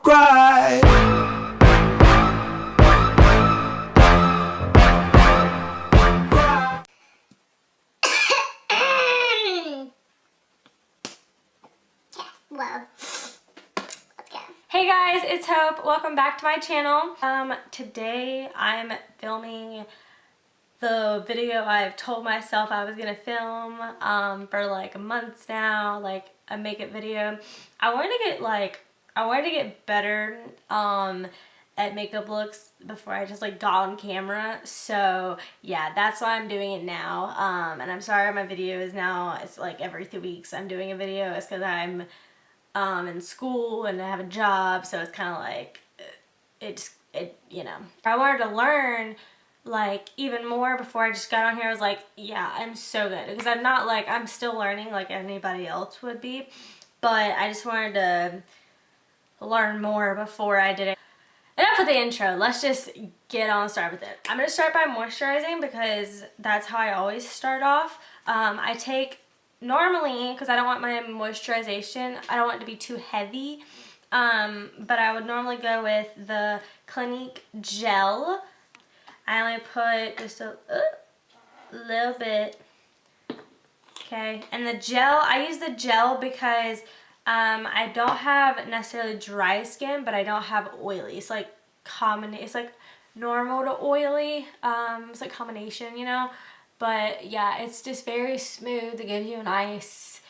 cry. Whoa. Hey guys, it's Hope. Welcome back to my channel. Today I'm filming the video I've told myself I was gonna film for like months now, like a makeup video. I wanted to get better at makeup looks before I just like got on camera. So yeah, that's why I'm doing it now. And I'm sorry my video is now, it's like every 2 weeks I'm doing a video. It's because I'm in school and I have a job, so it's kind of like you know. I wanted to learn like even more before I just got on here. I was like, yeah, I'm so good, because I'm not like, I'm still learning like anybody else would be, but I just wanted to learn more before I did it. Enough with the intro, let's just get on start with it. I'm gonna start by moisturizing because that's how I always start off. I take, normally, because I don't want my moisturization, I don't want it to be too heavy, but I would normally go with the Clinique gel. I only put just a little bit, okay? And the gel, I use the gel because I don't have necessarily dry skin, but I don't have oily. It's like it's like normal to oily. It's like combination, you know? But yeah, it's just very smooth. It gives you a nice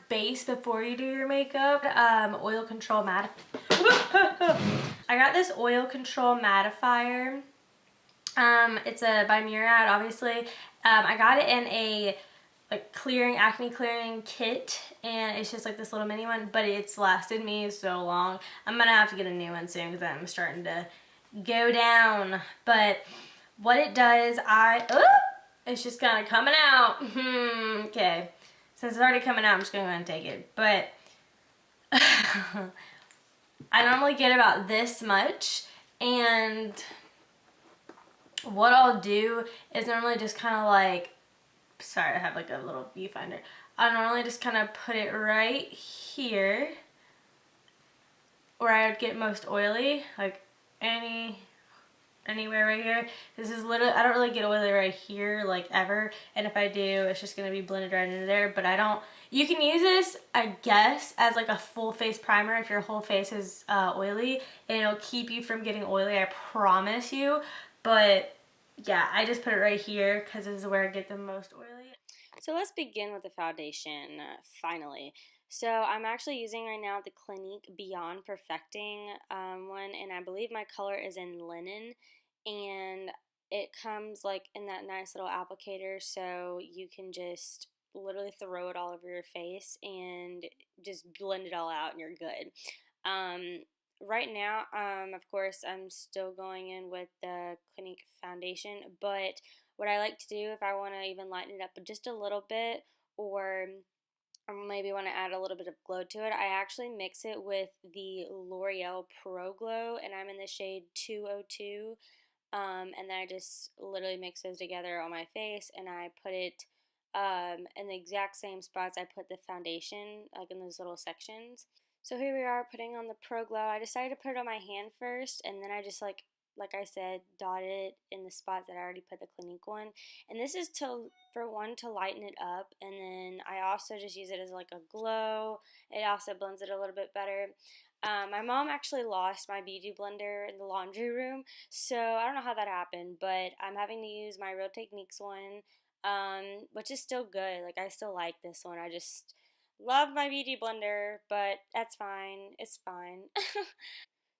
base before you do your makeup. Oil control matte. I got this oil control mattifier. It's by Murad, obviously. I got it in a like acne clearing kit, and it's just like this little mini one, but it's lasted me so long. I'm gonna have to get a new one soon because I'm starting to go down. But what it does, it's just kind of coming out. Okay, since it's already coming out, I'm just gonna go ahead and take it. But I normally get about this much, and what I'll do is normally just kind of like, sorry, I have like a little viewfinder. I normally just kind of put it right here where I would get most oily, like anywhere right here. This is literally, I don't really get oily right here like ever, and if I do, it's just gonna be blended right into there. But I don't, you can use this, I guess, as like a full face primer if your whole face is oily, and it'll keep you from getting oily, I promise you. But yeah, I just put it right here because this is where I get the most oily. So let's begin with the foundation, finally. So I'm actually using right now the Clinique Beyond Perfecting one, and I believe my color is in Linen, and it comes like in that nice little applicator, so you can just literally throw it all over your face and just blend it all out and you're good. Right now, of course, I'm still going in with the Clinique foundation, but what I like to do if I want to even lighten it up just a little bit, or maybe want to add a little bit of glow to it, I actually mix it with the Loreal Pro Glow, and I'm in the shade 202, and then I just literally mix those together on my face, and I put it in the exact same spots I put the foundation, like in those little sections. So here we are putting on the Pro Glow. I decided to put it on my hand first, and then I just like I said, dotted it in the spots that I already put the Clinique one. And this is for one, to lighten it up, and then I also just use it as like a glow. It also blends it a little bit better. My mom actually lost my beauty blender in the laundry room, so I don't know how that happened, but I'm having to use my Real Techniques one, which is still good. Like, I still like this one. I just love my beauty blender, but that's fine. It's fine.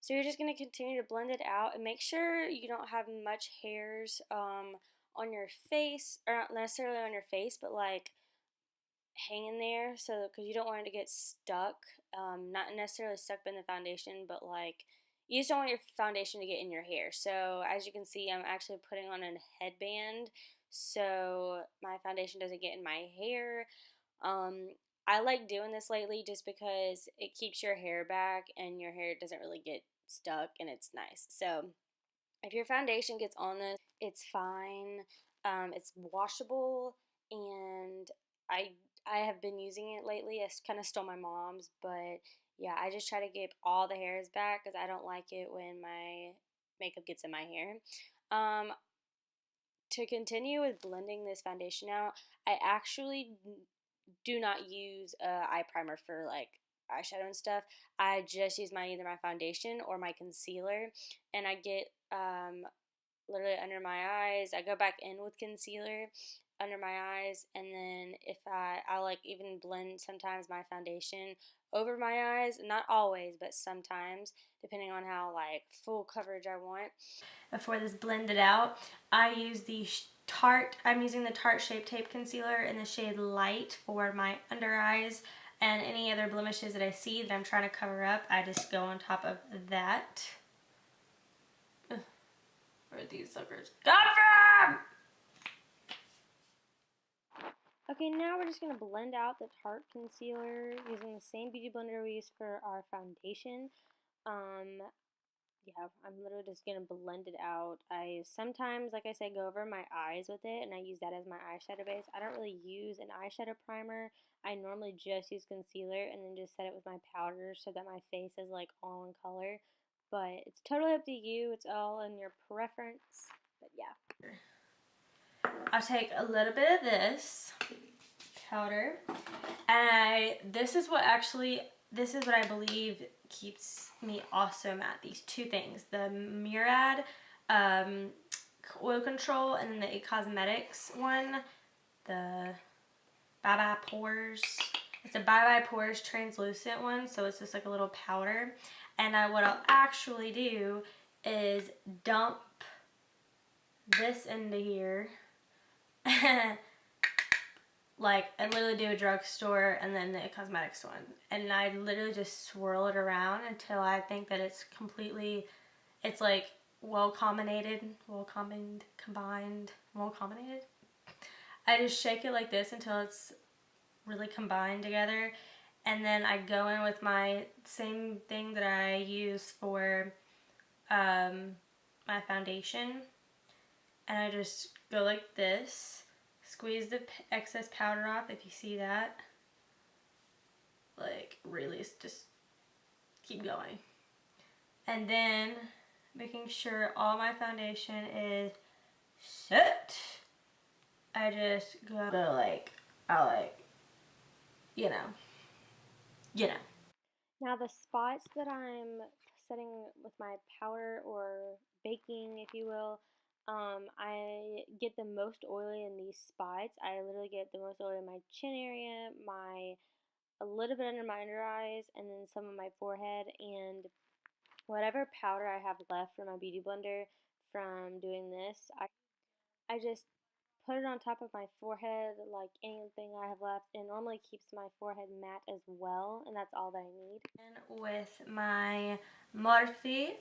So you're just going to continue to blend it out and make sure you don't have much hairs on your face, or not necessarily on your face, but like hanging there, so because you don't want it to get stuck, not necessarily stuck in the foundation, but like you just don't want your foundation to get in your hair. So as you can see, I'm actually putting on a headband so my foundation doesn't get in my hair. I like doing this lately just because it keeps your hair back and your hair doesn't really get stuck, and it's nice. So if your foundation gets on this, it's fine. It's washable, and I have been using it lately. I kind of stole my mom's, but yeah, I just try to get all the hairs back because I don't like it when my makeup gets in my hair. Um, to continue with blending this foundation out, I actually do not use a eye primer for like eyeshadow and stuff. I just use either my foundation or my concealer, and I get literally under my eyes. I go back in with concealer under my eyes, and then if I like even blend sometimes my foundation over my eyes, not always, but sometimes, depending on how like full coverage I want. Before this blended out, I use the I'm using the Tarte Shape Tape Concealer in the shade Light for my under eyes, and any other blemishes that I see that I'm trying to cover up, I just go on top of that. Ugh. Where are these suckers come from? Okay, now we're just going to blend out the Tarte concealer using the same beauty blender we used for our foundation. Yeah, I'm literally just going to blend it out. I sometimes, like I said, go over my eyes with it, and I use that as my eyeshadow base. I don't really use an eyeshadow primer. I normally just use concealer and then just set it with my powder so that my face is like all in color. But it's totally up to you. It's all in your preference. But yeah. I'll take a little bit of this powder, and this is what I believe keeps me awesome at these two things: the Murad oil control, and then the It Cosmetics one, the Bye Bye Pores. It's a Bye Bye Pores translucent one, so it's just like a little powder. And what I'll actually do is dump this into here. Like, I literally do a drugstore and then the cosmetics one. And I literally just swirl it around until I think that it's completely, it's like well combinated. I just shake it like this until it's really combined together. And then I go in with my same thing that I use for my foundation. And I just go like this. Squeeze the excess powder off if you see that. Like, really, just keep going. And then making sure all my foundation is set. I just go like, you know. Now the spots that I'm setting with my powder or baking, if you will, I get the most oily in these spots. I literally get the most oily in my chin area, a little bit under my under eyes, and then some of my forehead, and whatever powder I have left from my beauty blender from doing this, I just put it on top of my forehead like anything I have left. It normally keeps my forehead matte as well, and that's all that I need. And with my Morphe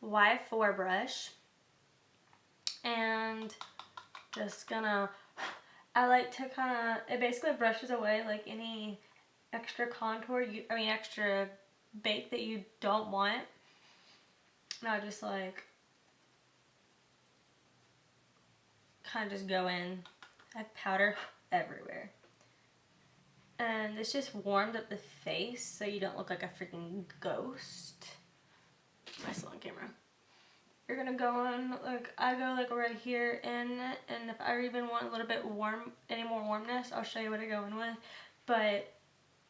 Y4 brush, and just gonna, I like to kind of, it basically brushes away like any extra contour, extra bake that you don't want. And I just like kind of just go in. I have powder everywhere. And this just warmed up the face so you don't look like a freaking ghost. My still on camera. You're gonna go on, like, I go like right here in, and if I even want a little bit warm, any more warmness, I'll show you what I go in with. But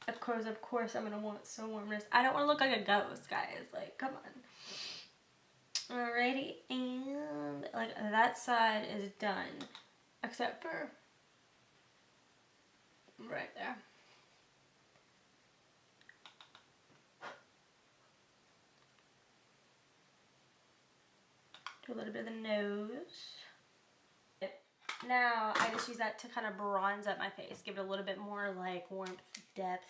of course I'm gonna want some warmness. I don't want to look like a ghost, guys. Like, come on. Alrighty, and like that side is done, except for right there. Do a little bit of the nose. Now I just use that to kind of bronze up my face, give it a little bit more like warmth, depth.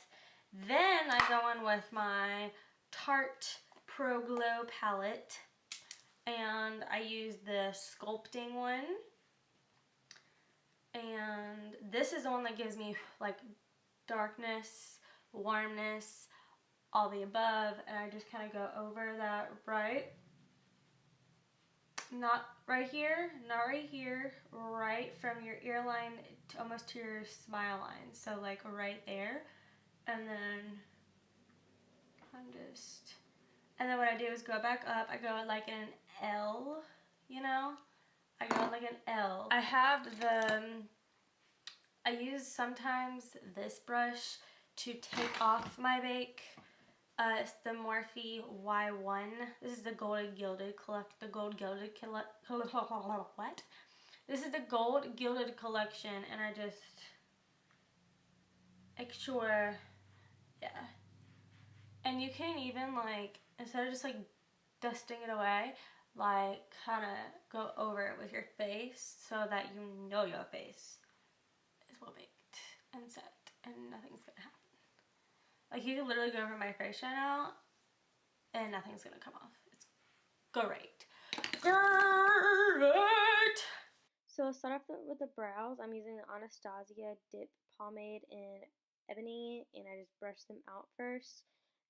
Then I go in with my Tarte Pro Glow palette, and I use the sculpting one. And this is the one that gives me like darkness, warmness, all the above, and I just kind of go over that right. Not right here, right from your ear line to almost to your smile line. So like right there, and then I'm just, and then what I do is go back up. I go like in an L, you know? I go like an L. I have the, I use sometimes this brush to take off my bake. It's the Morphe Y1. This is the gold gilded what? This is the gold gilded collection, and I just make sure, yeah. And you can even like, instead of just like dusting it away, like kind of go over it with your face so that you know your face is well baked and set and nothing's gonna happen. Like you can literally go over my face right now and nothing's gonna come off. It's great. Great! So I'll start off with the brows. I'm using the Anastasia Dip Pomade in Ebony, and I just brush them out first.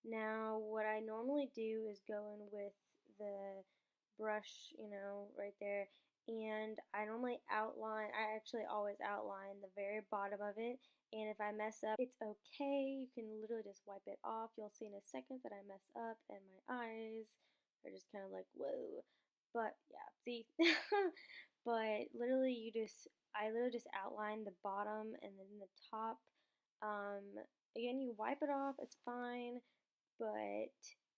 Now, what I normally do is go in with the brush, you know, right there, and I normally outline, I actually always outline the very bottom of it, and if I mess up, it's okay. You can literally just wipe it off. You'll see in a second that I mess up, and my eyes are just kind of like, whoa. But yeah, see? But literally I literally just outline the bottom and then the top. Again, you wipe it off, it's fine. But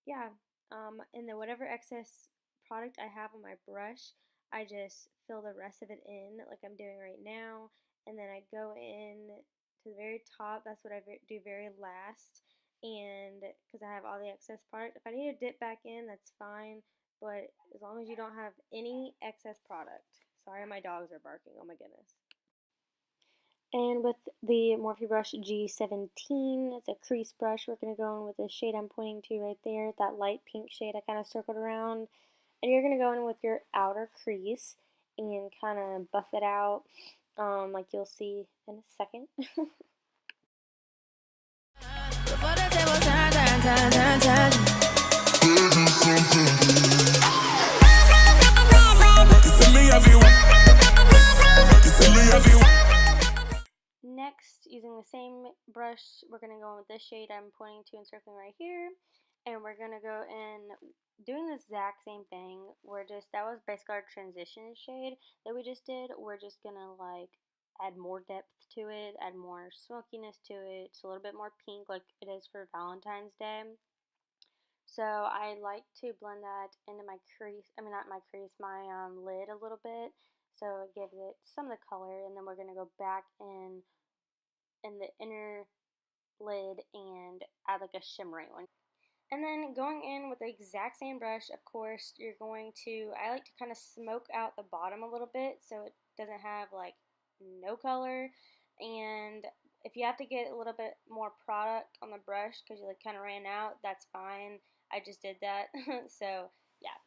yeah, and then whatever excess product I have on my brush, I just fill the rest of it in like I'm doing right now. And then I go in to the very top. That's what I do very last. And because I have all the excess product, if I need to dip back in, that's fine. But as long as you don't have any excess product. Sorry, my dogs are barking. Oh my goodness. And with the Morphe brush G17, it's a crease brush. We're going to go in with the shade I'm pointing to right there, that light pink shade I kind of circled around. And you're going to go in with your outer crease and kind of buff it out, like you'll see in a second. Next, using the same brush, we're going to go in with this shade I'm pointing to and circling right here. And we're going to go in doing the exact same thing. That was basically our transition shade that we just did. We're just going to like add more depth to it, add more smokiness to it. It's a little bit more pink like it is for Valentine's Day. So I like to blend that into my crease, not my crease, my lid a little bit. So it gives it some of the color, and then we're going to go back in the inner lid and add like a shimmery one. And then going in with the exact same brush, of course, you're going to, I like to kind of smoke out the bottom a little bit so it doesn't have like no color. And if you have to get a little bit more product on the brush because you like kind of ran out, that's fine. I just did that. So yeah.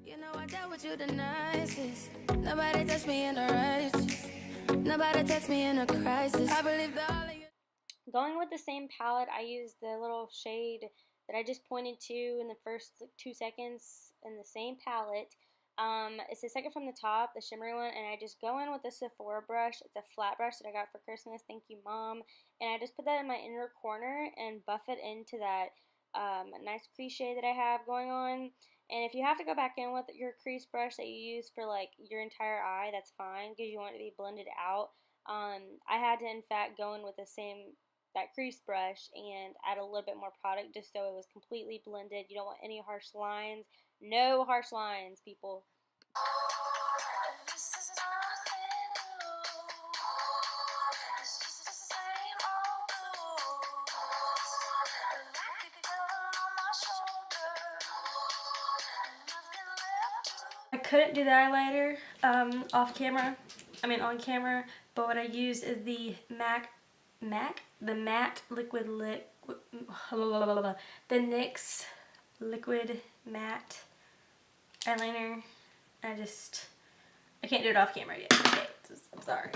You know I dealt with you the nicest. Nobody touched me in the righteous. Nobody text me in a crisis. I believe all of you. Going with the same palette, I used the little shade that I just pointed to in the first 2 seconds in the same palette. It's the second from the top, the shimmery one, and I just go in with the Sephora brush. It's a flat brush that I got for Christmas. Thank you, Mom. And I just put that in my inner corner and buff it into that nice crease shade that I have going on. And if you have to go back in with your crease brush that you use for like your entire eye, that's fine because you want it to be blended out. I had to, in fact, go in with that crease brush and add a little bit more product just so it was completely blended. You don't want any harsh lines. No harsh lines, people. I couldn't do the eyeliner on camera, but what I use is the the matte liquid the NYX liquid matte eyeliner. I can't do it off camera yet. Okay, I'm sorry.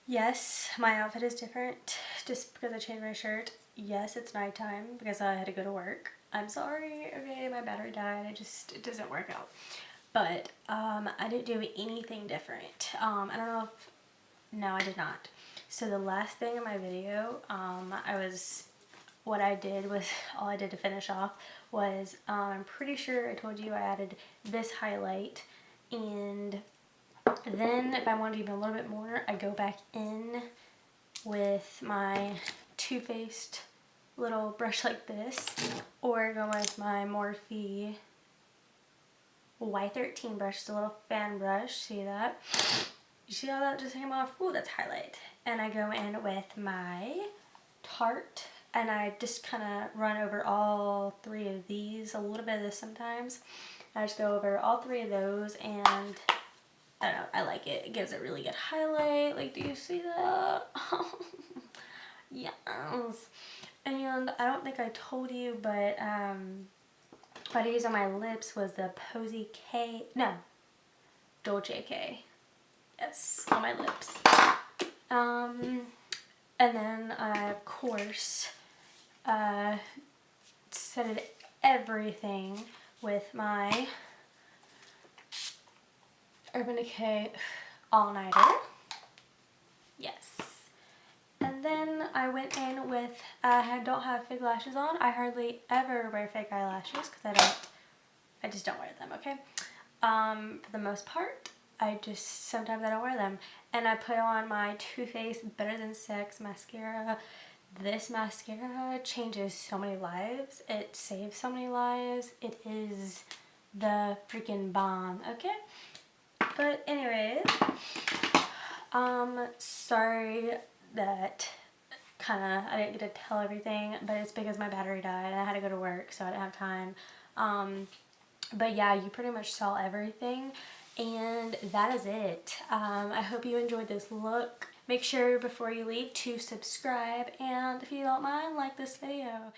Yes, my outfit is different just because I changed my shirt. Yes, it's nighttime because I had to go to work. I'm sorry, okay, my battery died. It doesn't work out. But I didn't do anything different. I don't know if, no, I did not. So the last thing in my video, what I did was, all I did to finish off was, I'm pretty sure I told you I added this highlight, and then if I wanted even a little bit more, I go back in with my Too Faced little brush like this, or go with my Morphe Y13 brush, just a little fan brush. See that? You see how that just came off? Ooh, that's highlight. And I go in with my Tarte, and I just kind of run over all three of these, a little bit of this sometimes. I just go over all three of those, and I don't know, I like it. It gives a really good highlight. Like, do you see that? Yes. And I don't think I told you, but what I used on my lips was the Posy K, no, Dolce K. Yes, on my lips. And then I, of course, set everything with my Urban Decay All Nighter. Yes. And then I went in with, I don't have fake lashes on. I hardly ever wear fake eyelashes because I just don't wear them, okay? For the most part, sometimes I don't wear them. And I put on my Too Faced Better Than Sex mascara. This mascara changes so many lives. It saves so many lives. It is the freaking bomb, okay? But anyways, sorry that I didn't get to tell everything, but it's because my battery died and I had to go to work, so I didn't have time. But yeah, you pretty much saw everything, and that is it. I hope you enjoyed this look. Make sure before you leave to subscribe, and if you don't mind, like this video.